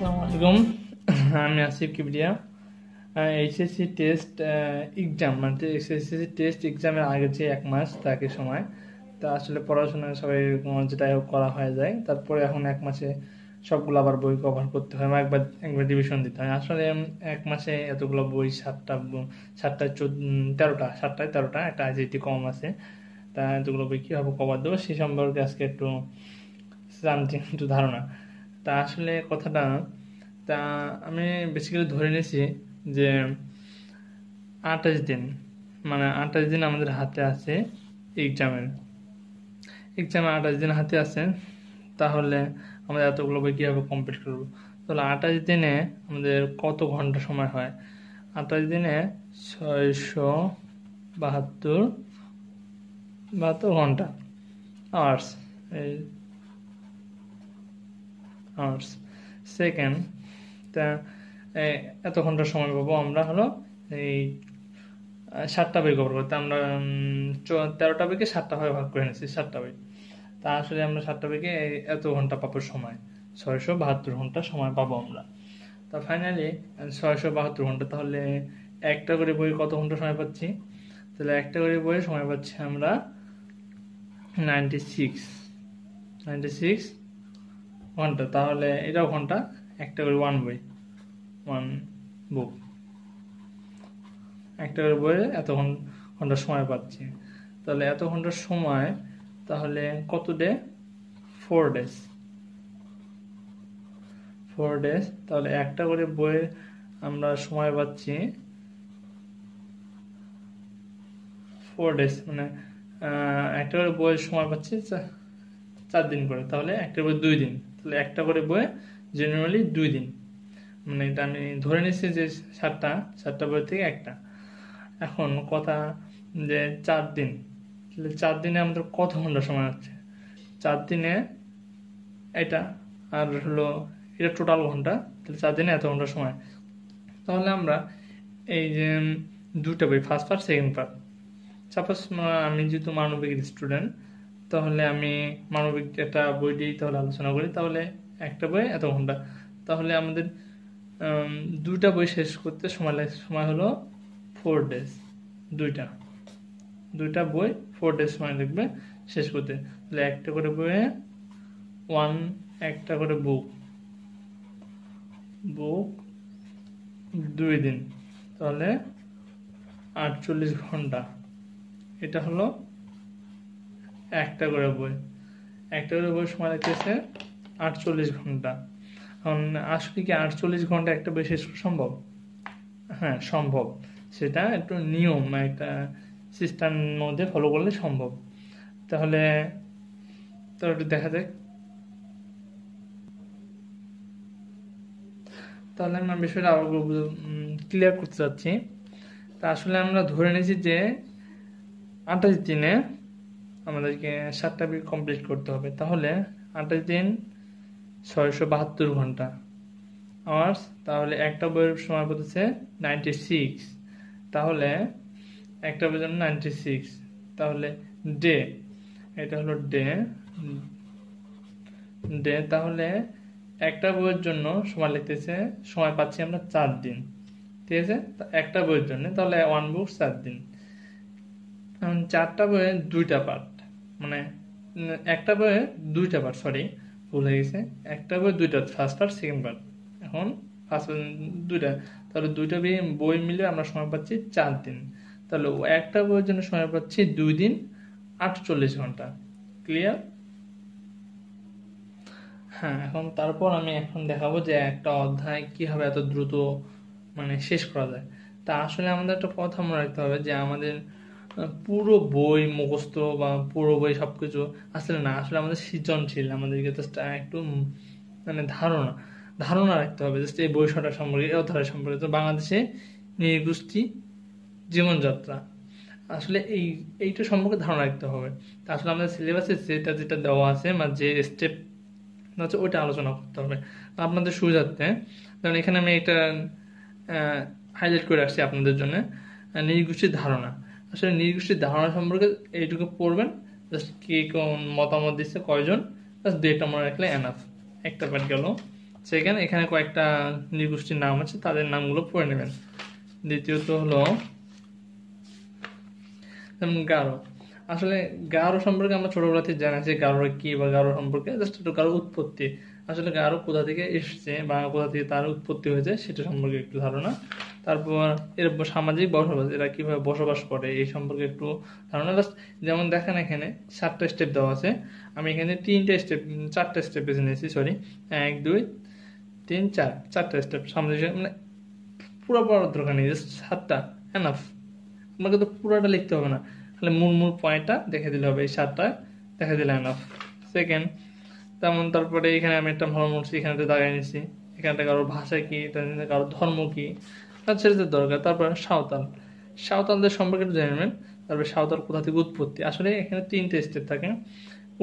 আসসালামু আলাইকুম, আমি Asif Kibria. HSC test exam মানে এইচএসসি টেস্ট এক্সামের আগে যে 1 মাস থাকে সময়, তা আসলে পড়াশোনা সবাই যেটাই হোক করা হয়ে যায়। তারপরে এখন 1 মাসে সবগুলো আবার বই কভার করতে হয়, একবার একবার রিভিশন দিতে হয়। আসলে 1 মাসে এতগুলো বই, 7টায় 13টা একটা আইসিটি কম আছে, তা এতগুলো বই কীভাবে কভার দেবো সেই সম্পর্কে আজকে একটু সামথিং একটু ধারণা। তা আসলে কথাটা, তা আমি বেসিক্যালি ধরে নিয়েছি যে 28 দিন, মানে 28 দিন আমাদের হাতে আছে এক্সামে 28 দিন হাতে আছে। তাহলে আমরা এতগুলো বই কীভাবে কমপ্লিট করবো? তাহলে 28 দিনে আমাদের কত ঘন্টা সময় হয়? 28 দিনে 672 ঘন্টা, আওয়ার্স, আওয়ার্স সেকেন্ড। তা এত ঘন্টা সময় পাবো আমরা হলো এই 7টা বই কভার করতে। আমরা 13টা বইকে 7টা ভাগে ভাগ করে নিয়েছি, 7টা বই। তা আসলে আমরা 7টা বইকে এত ঘন্টা পাবো সময়, 672 ঘন্টা সময় পাবো আমরা। তা ফাইনালি 672 ঘন্টা, তাহলে একটা করে বই কত ঘন্টা সময় পাচ্ছি? তাহলে একটা করে বইয়ে সময় পাচ্ছি আমরা 96 ঘন্টা। তাহলে এটাও ঘন্টা, একটা করে ওয়ান বুক, একটা করে বইয়ে এত ঘন্টা সময় পাচ্ছি। তাহলে এত ঘন্টার সময়, তাহলে কত ডে? 4 ডেজ। তাহলে একটা করে বইয়ে আমরা সময় পাচ্ছি 4 ডেজ, মানে একটা করে বইয়ের সময় পাচ্ছি 4 দিন করে। তাহলে একটা বই 2 দিন, তাহলে একটা করে বইয়ে জেনারেলি 2 দিন, মানে এটা আমি ধরে নিচ্ছি যে 7টা বই থেকে একটা। এখন কথা যে 4 দিন, তাহলে 4 দিনে আমাদের কত ঘন্টা সময় হচ্ছে? 4 দিনে এটা আর হলো এটা টোটাল ঘন্টা, তাহলে 4 দিনে এত ঘন্টা সময়। তাহলে আমরা এই যে 2টা বই, first part second part, suppose আমি যেহেতু মানবিক স্টুডেন্ট, তাহলে আমি মানবিক একটা বই দিয়েই তাহলে আলোচনা করি। তাহলে একটা বই এত ঘন্টা, তাহলে আমাদের 2টা বই শেষ করতে সময় হলো 4 ডেজ। দুইটা বই 4 ডেজ সময় লাগবে শেষ করতে। তাহলে একটা করে বইয়ে একটা করে বুক 2 দিন, তাহলে 48 ঘন্টা। এটা হলো একটা করে বই সময় লাগতেছে 48 ঘন্টা। এখন আসলে কি 48 ঘন্টা একটা বই শেষ করা সম্ভব? হ্যাঁ, সম্ভব। সেটা একটু নিয়ম, একটা সিস্টেম মধ্যে ফলো করলে সম্ভব। তাহলে একটু দেখা যাক। তাহলে আমরা বিষয়টা আরো ক্লিয়ার করতে চাচ্ছি। তা আসলে আমরা ধরে নিয়েছি যে 28 দিনে আমাদেরকে 7টা বই কমপ্লিট করতে হবে। তাহলে 28 দিন 672 ঘন্টা, আওয়ার্স। তাহলে একটা বইয়ের সময় পড়তেছে 96, তাহলে একটা বইয়ের জন্য 96। তাহলে ডে, এটা হলো ডে। তাহলে একটা বইয়ের জন্য সময় পাচ্ছি আমরা 4 দিন, ঠিক আছে, একটা বইয়ের জন্য। তাহলে ওয়ান বুক 4 দিন। এখন 4টা বইয়ে 2টা পার্ট, মানে একটা বইয়ে 2টা পার্ট, সরি ভুল হয়ে গেছে। একটা বই 2টা, ফার্স্ট পার্ট সেকেন্ড পার্ট। এখন ফার্স্ট 2টা, তাহলে 2টা বই মিলে আমরা সময় পাচ্ছি 4 দিন। তাহলে একটা বইয়ের জন্য সময় পাচ্ছি 2 দিন 48 ঘন্টা। ক্লিয়ার? হ্যাঁ, এখন তারপর আমি দেখাবো যে একটা অধ্যায় কিভাবে এত দ্রুত মানে শেষ করা যায়। তা আসলে আমাদের একটা কথা মনে রাখতে হবে যে আমাদের পুরো বই মুখস্থ বা পুরো বই সবকিছু আসলে না, আসলে আমাদের সৃজনশীল, আমাদেরকে জাস্ট একটু মানে ধারণা রাখতে হবে জাস্ট এই বইটা সম্পর্কে, এই অধ্যায় সম্পর্কে। তো বাংলাদেশে নৃগোষ্ঠী জীবনযাত্রা, আসলে এইটা সম্পর্কে ধারণা রাখতে হবে। তা আসলে আমাদের সিলেবাসে যেটা দেওয়া আছে বা যে স্টেপ আছে ওইটা আলোচনা করতে হবে আপনাদের সুবিধার্থে। কারণ এখানে আমি এটা হাইলাইট করে রাখছি আপনাদের জন্য, নৃগোষ্ঠীর ধারণা। আসলে নৃগোষ্ঠীর ধারণা সম্পর্কে এইটুকু পড়বেন, জাস্ট কে কোন মতামত দিচ্ছে, কয়জন, জাস্ট 2টা মনে রাখলে এনাফ। একটা পার্ট গেল। সেকেন্ড, এখানে কয়েকটা নৃগোষ্ঠীর নাম আছে, তাদের নামগুলো পড়ে নেবেন। দ্বিতীয়ত হলো যেমন গারো। আসলে গারো সম্পর্কে আমরা ছোটবেলা থেকে জানি যে গারোরা কি, বা গারো সম্পর্কে জাস্ট একটু গারো উৎপত্তি, আসলে গারো কোথা থেকে এসেছে বা কোথা থেকে তার উৎপত্তি হয়েছে সেটা সম্পর্কে একটু ধারণা। তারপর এর সামাজিক বসবাস, এরা কিভাবে বসবাস করে এই সম্পর্কে একটু ধারণা। জাস্ট যেমন দেখেন এখানে 7টা স্টেপ দেওয়া আছে, আমি এখানে 4টা স্টেপ বেছে নিয়েছি, সরি 1 2 3 4, 4টা স্টেপ সামনে, মানে পুরো পড়ার দরকার নেই, জাস্ট 7টা এনাফ। আপনাকে তো পুরোটা লিখতে হবে না, তাহলে মূল মূল পয়েন্টটা দেখে দিলে হবে, এই 7টা দেখে দিলে এনাফ। সেকেন্ড, তেমন তারপরে এখানে আমি একটা ভালো মূর্তি এখানে দাগাই নিচ্ছি, এখানটা কারোর ভাষা কি, কারোর ধর্ম কি, তার ছেড়ে দরকার। তারপর সাঁওতালদের সম্পর্কে একটু জেনে নেবেন। তারপরে সাঁওতাল কোথা থেকে উৎপত্তি, আসলে এখানে 3টে স্টেপ থাকে,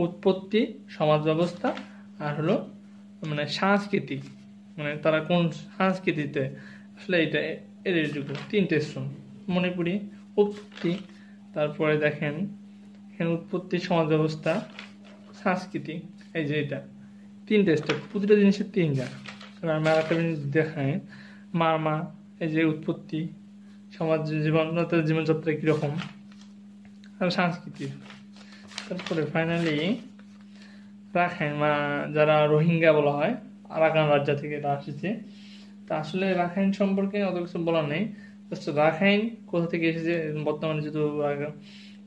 উৎপত্তি, সমাজ ব্যবস্থা, আর হলো মানে সাংস্কৃতিক, মানে তারা কোন সংস্কৃতিতে, আসলে এটা এইটুকু 3টে স্ট্রোন। মণিপুরি, উৎপত্তি, তারপরে দেখেন এখানে উৎপত্তি, সমাজ ব্যবস্থা, সাংস্কৃতিক, এই যে এটা 3টে স্টেপ, প্রতিটা জিনিসের 3টা। তবে আমি আর একটা জিনিস দেখাই, মা, এই যে উৎপত্তি, সমাজ জীবনযাত্রা কীরকম, আর সাংস্কৃতিক। তারপরে ফাইনালি রাখাইন, যারা রোহিঙ্গা বলা হয়, আরাকান রাজ্য থেকে এটা আসছে। তা আসলে রাখাইন সম্পর্কে অত কিছু বলার নেই, জাস্ট রাখাইন কোথা থেকে এসেছে, বর্তমানে যেহেতু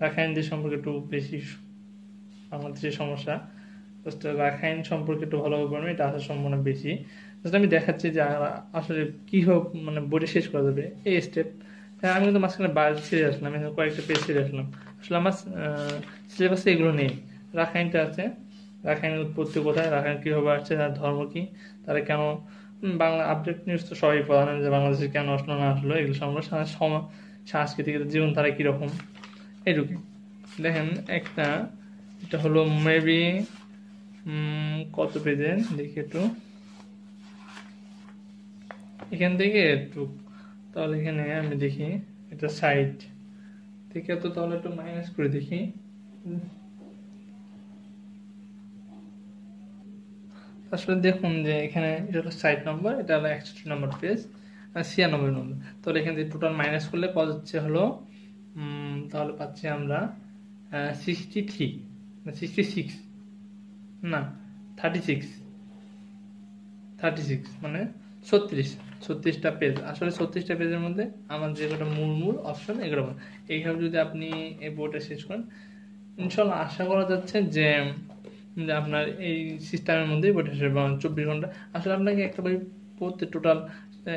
রাখাইনদের সম্পর্কে একটু বেশি বাংলাদেশের সমস্যা, জাস্ট রাখাইন সম্পর্কে একটু ভালোভাবে বলবেন, এটা আসার সম্ভাবনা বেশি। জাস্ট আমি দেখাচ্ছি যে আসলে কীভাবে মানে বইটা শেষ করা যাবে এই স্টেপ। হ্যাঁ, আমি কিন্তু মাঝখানে ছেড়ে আসলাম, আমি কয়েকটা পেজ ছেড়ে আসলাম, আসলে আমার সিলেবাসে এগুলো নেই। রাখাইনটা আছে, রাখাইনের উৎপত্তি কোথায়, রাখাইন কীভাবে আসছে, তার ধর্ম কী, তারা কেন, বাংলা আপডেট নিউজ তো সবাই প্রধান, যে বাংলাদেশে কেন আসলো না আসলো এগুলো সম্পর্কে, সাংস্কৃতিক জীবনধারা কীরকম, এইটুকু দেখেন। একটা এটা হলো মেবি কত পেজের দেখি একটু, এখান থেকে একটু, তাহলে এখানে আমি দেখি এটা সাইড থেকে, তো তাহলে একটু মাইনাস করে দেখি। আসলে দেখুন যে এখানে এটা হলো সাইড নম্বর, এটা হলো 61 নম্বর পেজ, 96 নম্বর। তাহলে এখান থেকে টোটাল মাইনাস করলে কত হচ্ছে হলো, তাহলে পাচ্ছি আমরা 63, 66 না 36, মানে 36টা পেজ। আসলে 36টা পেজের মধ্যে আমার যে কটা মূল অপশন এগুলো, এইভাবে যদি আপনি এই বইটা শেষ করেন, ইনশাল্লাহ আশা করা যাচ্ছে যে আপনার এই সিস্টেমের মধ্যেই বইটা শেষ হবে 24 ঘন্টা। আসলে আপনাকে একটা বই পড়তে টোটাল,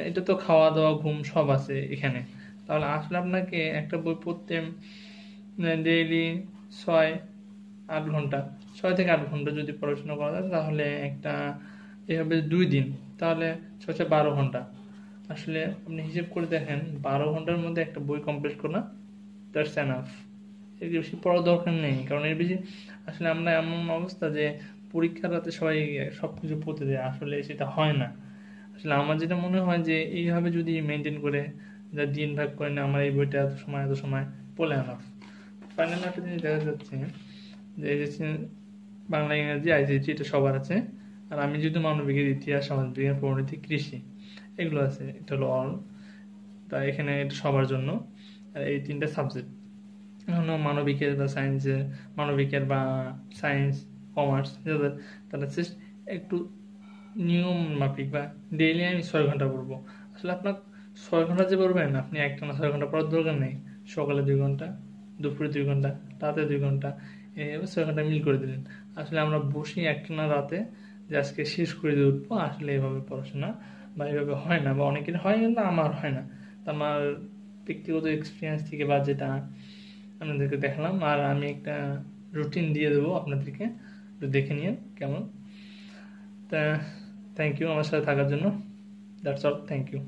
এটা তো খাওয়া দাওয়া ঘুম সব আছে এখানে, তাহলে আসলে আপনাকে একটা বই পড়তে ডেইলি 6-8 ঘন্টা, 6 থেকে 8 ঘন্টা যদি পড়াশোনা করা যায়, তাহলে একটা এভাবে 2 দিন, তাহলে 6-12 ঘন্টা। আসলে আপনি হিসেব করে দেখেন, 12 ঘন্টার মধ্যে একটা বই কমপ্লিট করা, দ্যাটস এনাফ। এর বেশি পড়ার দরকার নেই, কারণ এর বেশি আসলে আমরা এমন অবস্থা যে পরীক্ষার রাতে সবাই সব কিছু পড়তে দেয়, আসলে সেটা হয় না। আসলে আমার যেটা মনে হয় যে এইভাবে যদি মেনটেন করে, যা দিন ভাগ করে না, আমার এই বইটা এত সময় পড়লে এনাফ। ফাইনাল একটা জিনিস দেখা যাচ্ছে যে বাংলা, ইংরেজি, আইসিটি এটা সবার আছে, আর আমি যদি মানবিকের ইতিহাস, সমাজবিজ্ঞান, পরিণতি, কৃষি এগুলো আছে, এটা হলো অল। তাই এখানে এটা সবার জন্য, আর এই 3টা সাবজেক্ট। মানবিকের বা সায়েন্সের, মানবিকের বা সায়েন্স, কমার্স যাদের, তারা একটু নিয়ম মাফিক বা ডেইলি আমি 6 ঘন্টা পড়বো। আসলে আপনার 6 ঘন্টা যে পড়বেন, আপনি একটানা 6 ঘন্টা পড়ার দরকার নেই, সকালে 2 ঘন্টা, দুপুরে 2 ঘন্টা, রাতে 2 ঘন্টা, এইভাবে 6 ঘন্টা মিল করে দিলেন। আসলে আমরা বসি একটানা রাতে যে আজকে শেষ করে দিয়ে উঠবো, আসলে এভাবে পড়াশোনা বা এইভাবে হয় না, বা অনেকের হয়, কিন্তু আমার হয় না। তা আমার ব্যক্তিগত এক্সপিরিয়েন্স থেকে বা যেটা আপনাদেরকে দেখালাম, আর আমি একটা রুটিন দিয়ে দেবো আপনাদেরকে, একটু দেখে নিন কেমন। তা থ্যাংক ইউ আমার সাথে থাকার জন্য, দ্যাটস অল, থ্যাংক ইউ।